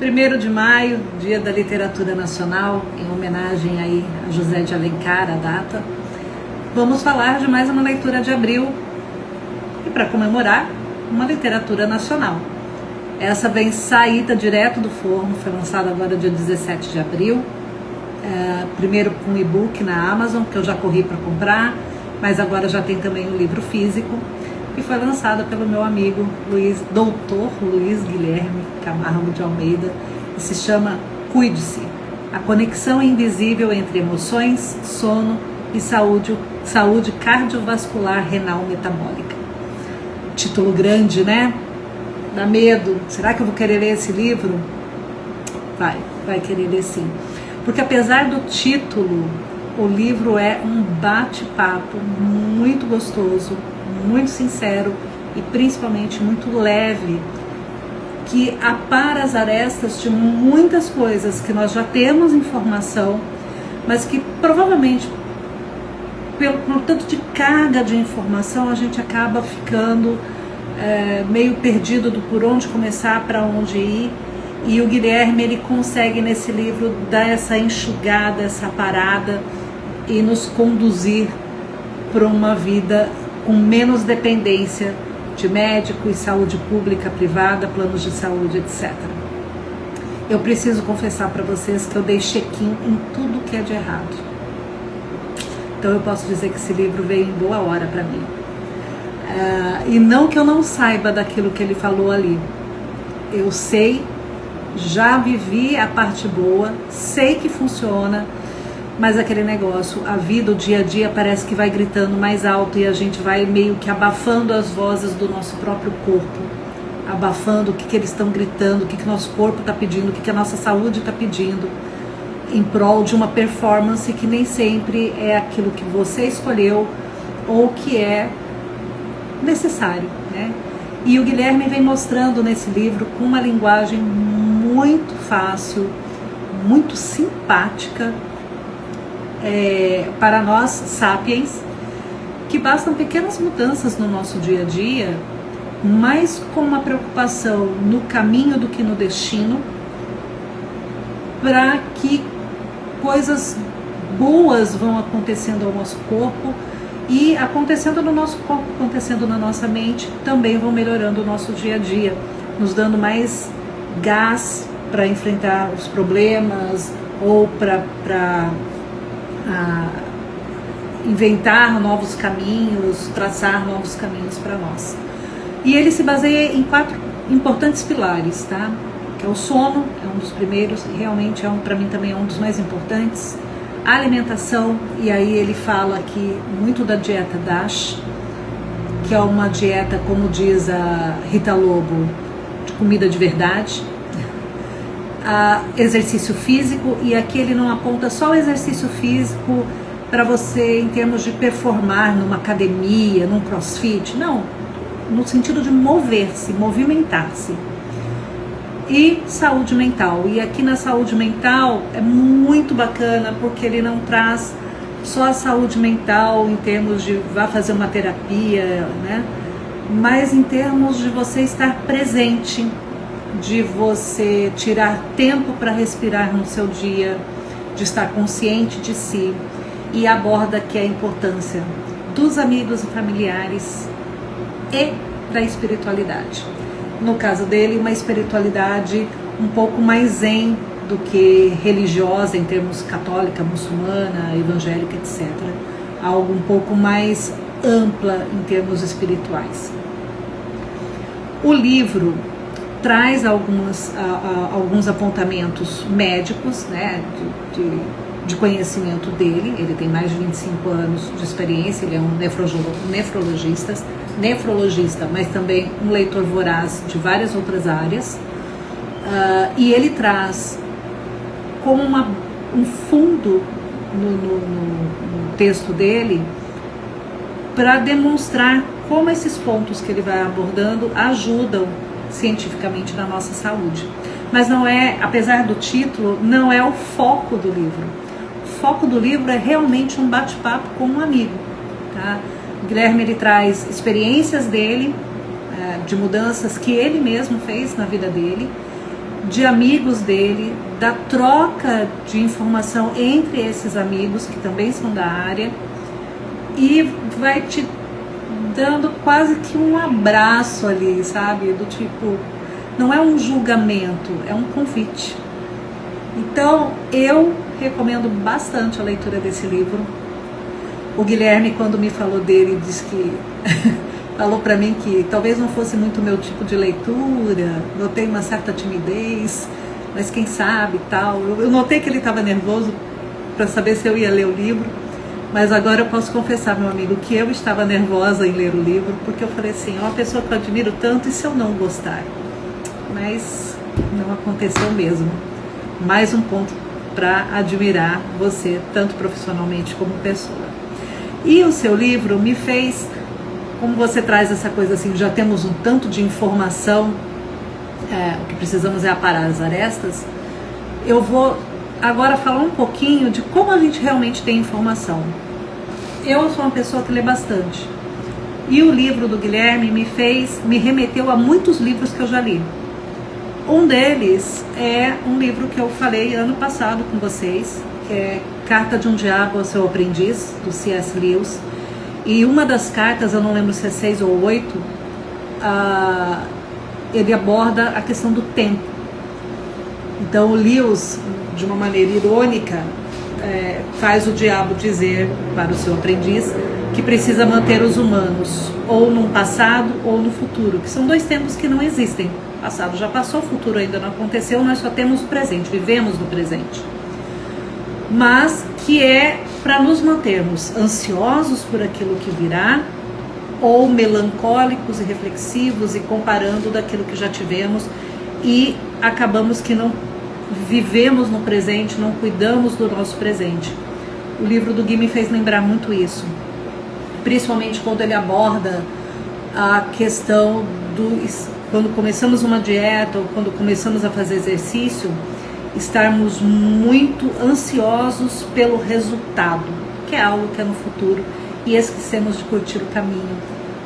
1º de maio, Dia da Literatura Nacional, em homenagem aí a José de Alencar, a data. Vamos falar de mais uma leitura de abril e, para comemorar, uma literatura nacional. Essa vem saída direto do forno, foi lançada agora dia 17 de abril, primeiro com e-book na Amazon, que eu já corri para comprar, mas agora já tem também o livro físico, e foi lançada pelo meu amigo Dr. Luiz Guilherme Camargo de Almeida, e se chama Cuide-se, a conexão invisível entre emoções, sono e saúde cardiovascular renal metabólica. Título grande, né? Dá medo. Será que eu vou querer ler esse livro? Vai querer ler sim. Porque apesar do título, o livro é um bate-papo muito gostoso, muito sincero e principalmente muito leve, que apara as arestas de muitas coisas que nós já temos informação, mas que provavelmente, por tanto de carga de informação, a gente acaba ficando meio perdido do por onde começar, para onde ir. E o Guilherme, ele consegue nesse livro dar essa enxugada, essa parada e nos conduzir para uma vida com menos dependência de médico e saúde pública, privada, planos de saúde, etc. Eu preciso confessar para vocês que eu dei check-in em tudo que é de errado. Então eu posso dizer que esse livro veio em boa hora para mim. E não que eu não saiba daquilo que ele falou ali. Eu sei, já vivi a parte boa, sei que funciona, mas aquele negócio, a vida, o dia a dia parece que vai gritando mais alto e a gente vai meio que abafando as vozes do nosso próprio corpo, abafando o que eles estão gritando, o que nosso corpo está pedindo, o que a nossa saúde está pedindo, em prol de uma performance que nem sempre é aquilo que você escolheu ou que é necessário, né? E o Guilherme vem mostrando nesse livro com uma linguagem muito fácil, muito simpática, para nós sapiens, que bastam pequenas mudanças no nosso dia a dia, mais com uma preocupação no caminho do que no destino, para que coisas boas vão acontecendo ao nosso corpo, e acontecendo no nosso corpo, acontecendo na nossa mente, também vão melhorando o nosso dia a dia, nos dando mais gás para enfrentar os problemas ou para inventar novos caminhos, traçar novos caminhos para nós. E ele se baseia em 4 importantes pilares, tá? Que é o sono, é um dos primeiros, e realmente para mim também é um dos mais importantes. A alimentação, e aí ele fala aqui muito da dieta DASH, que é uma dieta, como diz a Rita Lobo, de comida de verdade. Exercício físico, e aqui ele não aponta só o exercício físico para você em termos de performar numa academia, num crossfit, não, no sentido de mover-se, movimentar-se. E saúde mental, e aqui na saúde mental é muito bacana, porque ele não traz só a saúde mental em termos de vá fazer uma terapia, né? Mas em termos de você estar presente, de você tirar tempo para respirar no seu dia, de estar consciente de si, e aborda que é a importância dos amigos e familiares e da espiritualidade. No caso dele, uma espiritualidade um pouco mais zen do que religiosa em termos católica, muçulmana, evangélica, etc. Algo um pouco mais ampla em termos espirituais. O livro traz alguns apontamentos médicos, né, de conhecimento dele. Ele tem mais de 25 anos de experiência, ele é um nefrologista, mas também um leitor voraz de várias outras áreas. E ele traz como um fundo no texto dele para demonstrar como esses pontos que ele vai abordando ajudam cientificamente na nossa saúde. Mas não é, apesar do título, não é o foco do livro. O foco do livro é realmente um bate-papo com um amigo, tá? O Guilherme, ele traz experiências dele, de mudanças que ele mesmo fez na vida dele, de amigos dele, da troca de informação entre esses amigos que também são da área, e vai te dando quase que um abraço ali, sabe? Do tipo, não é um julgamento, é um convite. Então, eu recomendo bastante a leitura desse livro. O Guilherme, quando me falou dele, disse que falou para mim que talvez não fosse muito meu tipo de leitura, notei uma certa timidez, mas quem sabe tal. Eu notei que ele estava nervoso para saber se eu ia ler o livro, mas agora eu posso confessar, meu amigo, que eu estava nervosa em ler o livro, porque eu falei assim, é uma pessoa que eu admiro tanto, e se eu não gostar? Mas não aconteceu mesmo. Mais um ponto para admirar você, tanto profissionalmente como pessoa. E o seu livro me fez, como você traz essa coisa assim, já temos um tanto de informação, o que precisamos é aparar as arestas. Eu vou agora falar um pouquinho de como a gente realmente tem informação. Eu sou uma pessoa que lê bastante, e o livro do Guilherme me remeteu a muitos livros que eu já li. Um deles é um livro que eu falei ano passado com vocês, que é Carta de um Diabo ao Seu Aprendiz, do C.S. Lewis. E uma das cartas, eu não lembro se é 6 ou 8, ele aborda a questão do tempo. Então o Lewis, de uma maneira irônica, faz o diabo dizer para o seu aprendiz que precisa manter os humanos ou no passado ou no futuro, que são dois tempos que não existem. O passado já passou, o futuro ainda não aconteceu, nós só temos o presente, vivemos no presente. Mas que é para nos mantermos ansiosos por aquilo que virá, ou melancólicos e reflexivos e comparando daquilo que já tivemos, e acabamos que não vivemos no presente, não cuidamos do nosso presente. O livro do Gui me fez lembrar muito isso, principalmente quando ele aborda a questão quando começamos uma dieta ou quando começamos a fazer exercício, estarmos muito ansiosos pelo resultado, que é algo que é no futuro, e esquecemos de curtir o caminho,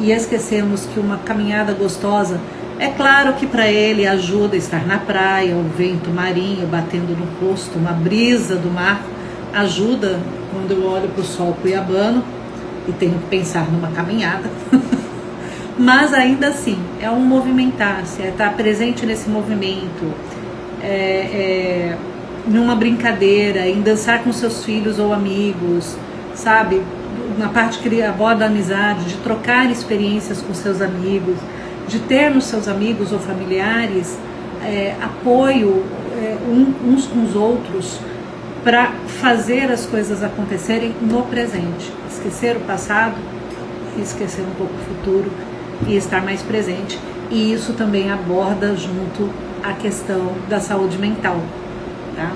e esquecemos que uma caminhada gostosa, é claro que para ele ajuda a estar na praia, o vento marinho batendo no rosto, uma brisa do mar, ajuda quando eu olho para o sol cuiabano e tenho que pensar numa caminhada. Mas ainda assim, é um movimentar-se, é estar presente nesse movimento, numa brincadeira, em dançar com seus filhos ou amigos, sabe? Na parte que ele aborda a amizade, de trocar experiências com seus amigos, de ter nos seus amigos ou familiares apoio uns com os outros para fazer as coisas acontecerem no presente. Esquecer o passado, esquecer um pouco o futuro e estar mais presente. E isso também aborda junto a questão da saúde mental, tá?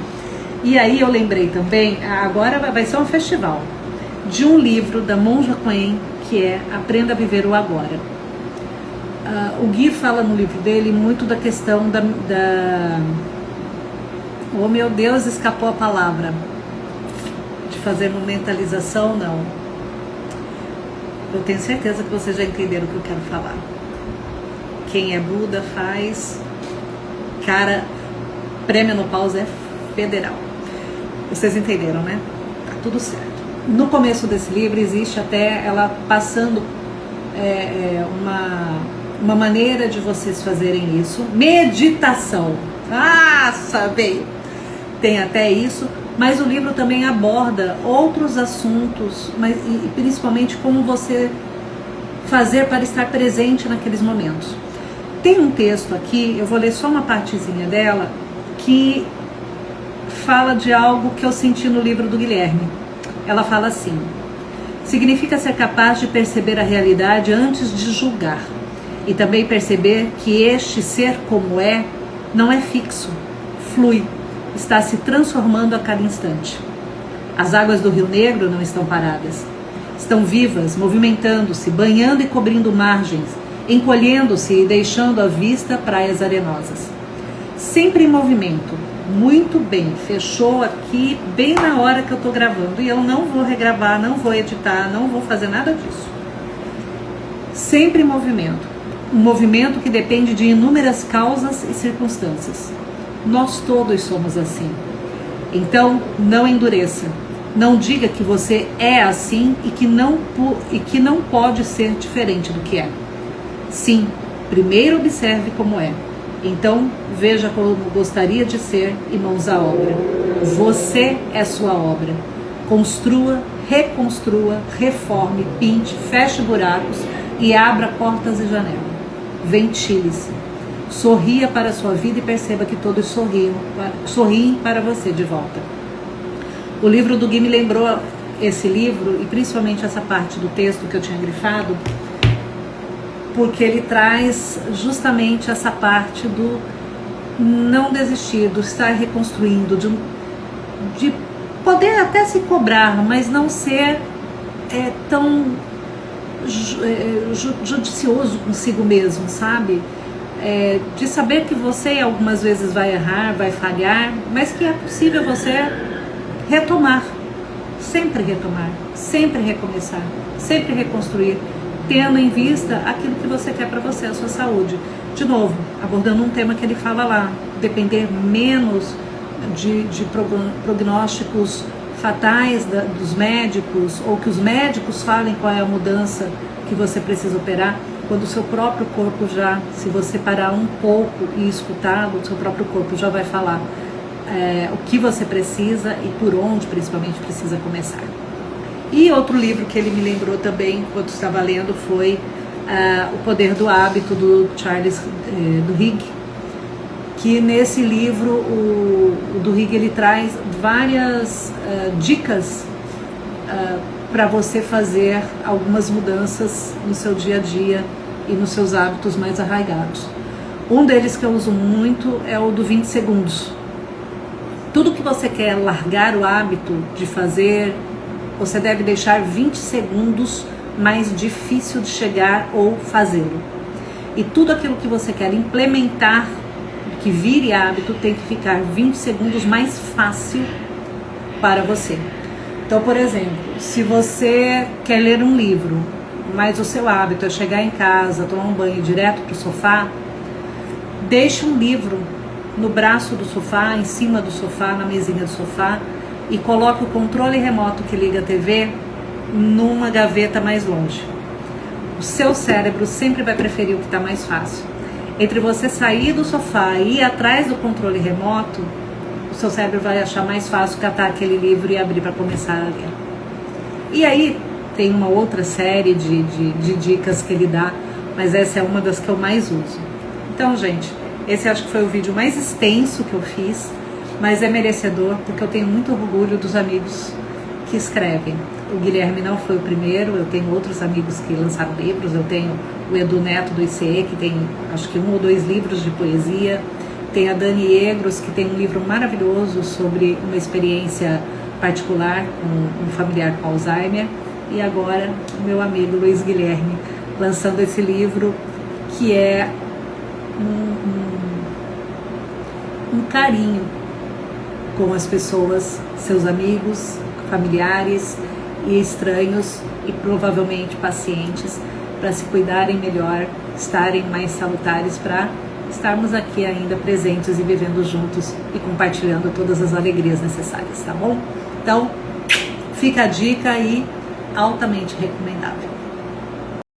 E aí eu lembrei também, agora vai ser um festival, de um livro da Monja Coen, que é Aprenda a Viver o Agora. O Gui fala no livro dele muito da questão oh meu Deus, escapou a palavra, de fazer uma mentalização, não. Eu tenho certeza que vocês já entenderam o que eu quero falar. Quem é Buda faz... Cara, pré-menopausa é federal. Vocês entenderam, né? Tá tudo certo. No começo desse livro existe até ela passando uma maneira de vocês fazerem isso. Meditação. Ah, sabe? Tem até isso. Mas o livro também aborda outros assuntos, e principalmente como você fazer para estar presente naqueles momentos. Tem um texto aqui, eu vou ler só uma partezinha dela, que fala de algo que eu senti no livro do Guilherme. Ela fala assim: significa ser capaz de perceber a realidade antes de julgar, e também perceber que este ser como é, não é fixo, flui, está se transformando a cada instante. As águas do Rio Negro não estão paradas. Estão vivas, movimentando-se, banhando e cobrindo margens, encolhendo-se e deixando à vista praias arenosas. Sempre em movimento. Muito bem, fechou aqui bem na hora que eu estou gravando. E eu não vou regravar, não vou editar, não vou fazer nada disso. Sempre em movimento. Um movimento que depende de inúmeras causas e circunstâncias. Nós todos somos assim. Então, não endureça. Não diga que você é assim e que não pode ser diferente do que é. Sim, primeiro observe como é. Então, veja como gostaria de ser e mãos à obra. Você é sua obra. Construa, reconstrua, reforme, pinte, feche buracos e abra portas e janelas. Ventile-se. Sorria para a sua vida e perceba que todos sorriem para você de volta. O livro do Gui me lembrou esse livro, e principalmente essa parte do texto que eu tinha grifado, porque ele traz justamente essa parte do não desistir, do estar reconstruindo, de poder até se cobrar, mas não ser tão judicioso consigo mesmo, sabe? De saber que você algumas vezes vai errar, vai falhar, mas que é possível você retomar, sempre recomeçar, sempre reconstruir, tendo em vista aquilo que você quer para você, a sua saúde. De novo, abordando um tema que ele fala lá, depender menos de prognósticos fatais dos médicos, ou que os médicos falem qual é a mudança que você precisa operar, quando o seu próprio corpo já, se você parar um pouco e escutá-lo, o seu próprio corpo já vai falar o que você precisa e por onde principalmente precisa começar. E outro livro que ele me lembrou também, enquanto estava lendo, foi O Poder do Hábito, do Charles Duhigg, que nesse livro o Duhigg ele traz várias dicas para você fazer algumas mudanças no seu dia a dia e nos seus hábitos mais arraigados. Um deles que eu uso muito é o do 20 segundos. Tudo que você quer largar o hábito de fazer, você deve deixar 20 segundos mais difícil de chegar ou fazê-lo. E tudo aquilo que você quer implementar, que vire hábito, tem que ficar 20 segundos mais fácil para você. Então, por exemplo, se você quer ler um livro, mas o seu hábito é chegar em casa, tomar um banho direto para o sofá, deixe um livro no braço do sofá, em cima do sofá, na mesinha do sofá, e coloque o controle remoto que liga a TV numa gaveta mais longe. O seu cérebro sempre vai preferir o que está mais fácil. Entre você sair do sofá e ir atrás do controle remoto, o seu cérebro vai achar mais fácil catar aquele livro e abrir para começar a ler. E aí tem uma outra série de dicas que ele dá, mas essa é uma das que eu mais uso. Então, gente, esse acho que foi o vídeo mais extenso que eu fiz, mas é merecedor porque eu tenho muito orgulho dos amigos que escrevem. O Guilherme não foi o primeiro, eu tenho outros amigos que lançaram livros, eu tenho o Edu Neto do ICE, que tem acho que 1 ou 2 livros de poesia, tem a Dani Egros, que tem um livro maravilhoso sobre uma experiência particular com um familiar com Alzheimer, e agora o meu amigo Luiz Guilherme lançando esse livro que é um carinho com as pessoas, seus amigos, familiares e estranhos e provavelmente pacientes, para se cuidarem melhor, estarem mais salutares, para estarmos aqui ainda presentes e vivendo juntos e compartilhando todas as alegrias necessárias, tá bom? Então, fica a dica aí, altamente recomendável.